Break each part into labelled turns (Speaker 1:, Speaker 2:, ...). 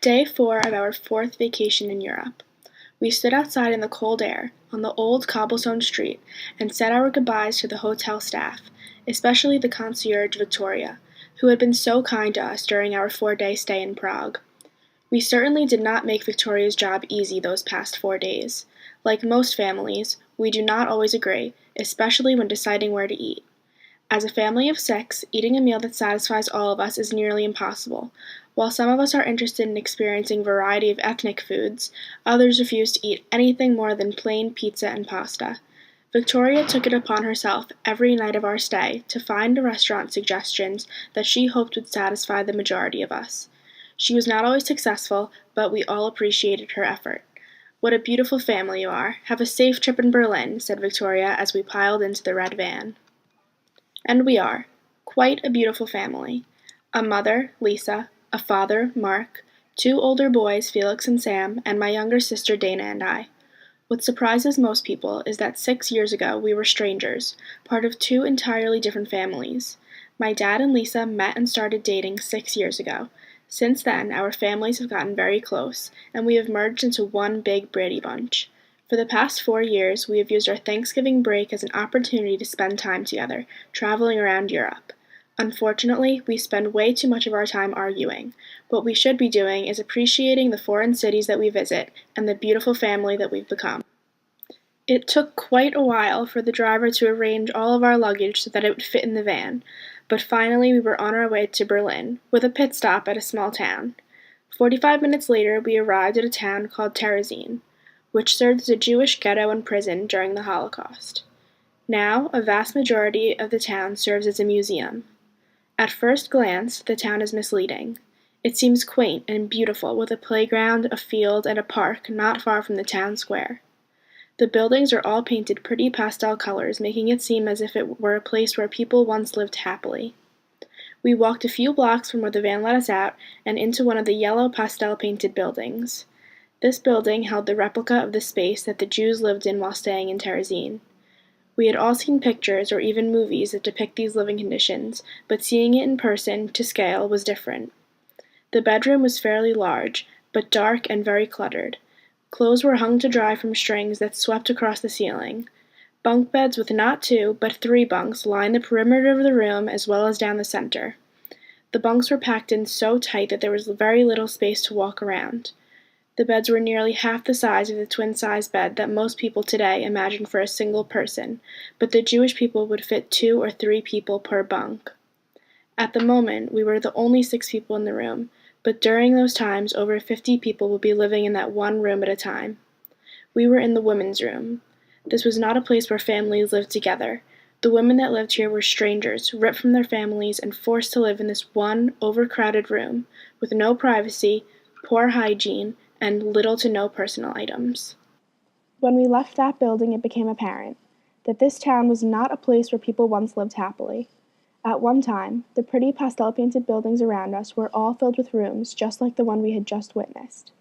Speaker 1: Day 4 of our 4th vacation in Europe. We stood outside in the cold air, on the old cobblestone street, and said our goodbyes to the hotel staff, especially the concierge Victoria, who had been so kind to us during our 4-day stay in Prague. We certainly did not make Victoria's job easy those past 4 days. Like most families, we do not always agree, especially when deciding where to eat. As a family of 6, eating a meal that satisfies all of us is nearly impossible. While some of us are interested in experiencing a variety of ethnic foods, others refuse to eat anything more than plain pizza and pasta. Victoria took it upon herself every night of our stay to find restaurant suggestions that she hoped would satisfy the majority of us. She was not always successful, but we all appreciated her effort. "What a beautiful family you are. Have a safe trip in Berlin," said Victoria as we piled into the red van. And we are. Quite a beautiful family. A mother, Lisa, a father, Mark, 2 older boys, Felix and Sam, and my younger sister Dana and I. What surprises most people is that 6 years ago we were strangers, part of 2 entirely different families. My dad and Lisa met and started dating 6 years ago. Since then, our families have gotten very close, and we have merged into one big Brady Bunch. For the past 4 years, we have used our Thanksgiving break as an opportunity to spend time together, traveling around Europe. Unfortunately, we spend way too much of our time arguing. What we should be doing is appreciating the foreign cities that we visit and the beautiful family that we've become. It took quite a while for the driver to arrange all of our luggage so that it would fit in the van, but finally we were on our way to Berlin, with a pit stop at a small town. 45 minutes later, we arrived at a town called Terezin, which served as a Jewish ghetto and prison during the Holocaust. Now, a vast majority of the town serves as a museum. At first glance, the town is misleading. It seems quaint and beautiful, with a playground, a field, and a park not far from the town square. The buildings are all painted pretty pastel colors, making it seem as if it were a place where people once lived happily. We walked a few blocks from where the van let us out and into one of the yellow pastel-painted buildings. This building held the replica of the space that the Jews lived in while staying in Terezin. We had all seen pictures or even movies that depict these living conditions, but seeing it in person, to scale, was different. The bedroom was fairly large, but dark and very cluttered. Clothes were hung to dry from strings that swept across the ceiling. Bunk beds with not 2, but 3 bunks lined the perimeter of the room as well as down the center. The bunks were packed in so tight that there was very little space to walk around. The beds were nearly half the size of the twin-size bed that most people today imagine for a single person, but the Jewish people would fit 2 or 3 people per bunk. At the moment, we were the only 6 people in the room, but during those times over 50 people would be living in that one room at a time. We were in the women's room. This was not a place where families lived together. The women that lived here were strangers, ripped from their families and forced to live in this one overcrowded room, with no privacy, poor hygiene, and little to no personal items. When we left that building, it became apparent that this town was not a place where people once lived happily. At one time, the pretty pastel-painted buildings around us were all filled with rooms just like the one we had just witnessed.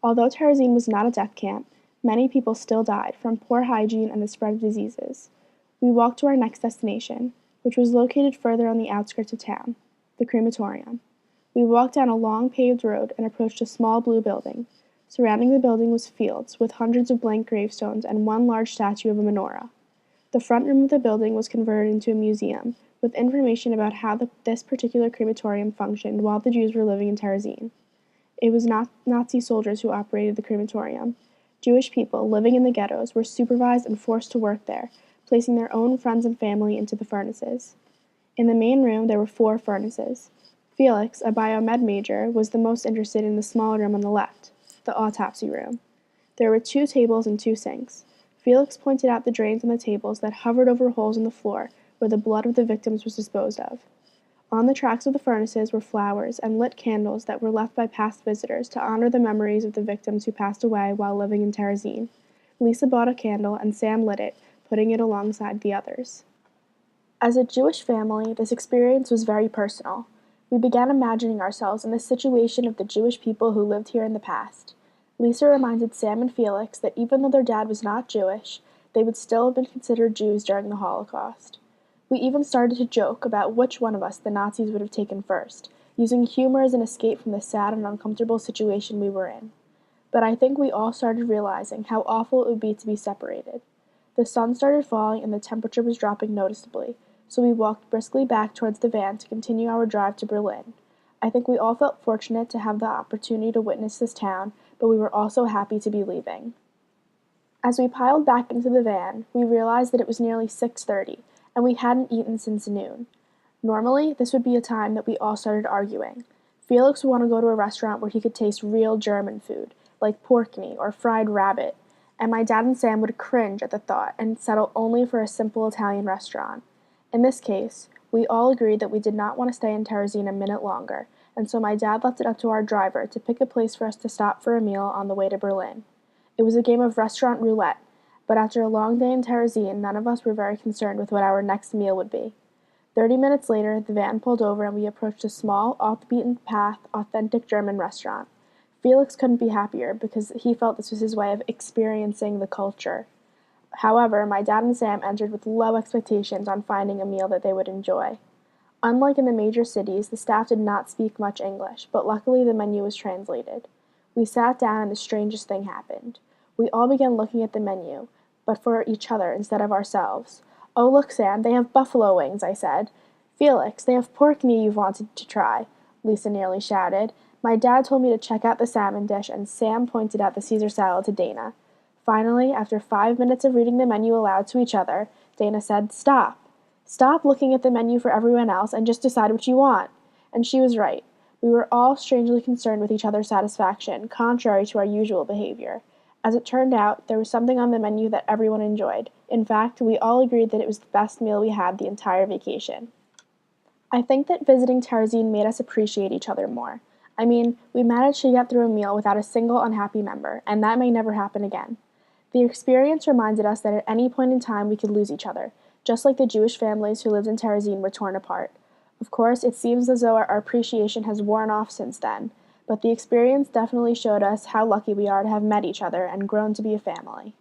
Speaker 1: Although Terezin was not a death camp, many people still died from poor hygiene and the spread of diseases. We walked to our next destination, which was located further on the outskirts of town, the crematorium. We walked down a long paved road and approached a small blue building. Surrounding the building was fields, with hundreds of blank gravestones and one large statue of a menorah. The front room of the building was converted into a museum, with information about how this particular crematorium functioned while the Jews were living in Terezin. It was not Nazi soldiers who operated the crematorium. Jewish people living in the ghettos were supervised and forced to work there, placing their own friends and family into the furnaces. In the main room there were 4 furnaces. Felix, a biomed major, was the most interested in the small room on the left, the autopsy room. There were 2 tables and 2 sinks. Felix pointed out the drains on the tables that hovered over holes in the floor where the blood of the victims was disposed of. On the tracks of the furnaces were flowers and lit candles that were left by past visitors to honor the memories of the victims who passed away while living in Terezin. Lisa bought a candle and Sam lit it, putting it alongside the others. As a Jewish family, this experience was very personal. We began imagining ourselves in the situation of the Jewish people who lived here in the past. Lisa reminded Sam and Felix that even though their dad was not Jewish, they would still have been considered Jews during the Holocaust. We even started to joke about which one of us the Nazis would have taken first, using humor as an escape from the sad and uncomfortable situation we were in. But I think we all started realizing how awful it would be to be separated. The sun started falling and the temperature was dropping noticeably, so we walked briskly back towards the van to continue our drive to Berlin. I think we all felt fortunate to have the opportunity to witness this town, but we were also happy to be leaving. As we piled back into the van, we realized that it was nearly 6:30, and we hadn't eaten since noon. Normally, this would be a time that we all started arguing. Felix would want to go to a restaurant where he could taste real German food, like pork meat or fried rabbit, and my dad and Sam would cringe at the thought and settle only for a simple Italian restaurant. In this case, we all agreed that we did not want to stay in Terezin a minute longer, and so my dad left it up to our driver to pick a place for us to stop for a meal on the way to Berlin. It was a game of restaurant roulette, but after a long day in Terezin, none of us were very concerned with what our next meal would be. 30 minutes later, the van pulled over and we approached a small, off-the-beaten-path, authentic German restaurant. Felix couldn't be happier because he felt this was his way of experiencing the culture. However, my dad and Sam entered with low expectations on finding a meal that they would enjoy. Unlike in the major cities, the staff did not speak much English, but luckily the menu was translated. We sat down and the strangest thing happened. We all began looking at the menu, but for each other instead of ourselves. "Oh, look, Sam, they have buffalo wings," I said. "Felix, they have pork meat you've wanted to try," Lisa nearly shouted. My dad told me to check out the salmon dish, and Sam pointed out the Caesar salad to Dana. Finally, after 5 minutes of reading the menu aloud to each other, Dana said, "Stop. Stop looking at the menu for everyone else and just decide what you want." And she was right. We were all strangely concerned with each other's satisfaction, contrary to our usual behavior. As it turned out, there was something on the menu that everyone enjoyed. In fact, we all agreed that it was the best meal we had the entire vacation. I think that visiting Terezin made us appreciate each other more. I mean, we managed to get through a meal without a single unhappy member, and that may never happen again. The experience reminded us that at any point in time we could lose each other, just like the Jewish families who lived in Terezin were torn apart. Of course, it seems as though our appreciation has worn off since then, but the experience definitely showed us how lucky we are to have met each other and grown to be a family.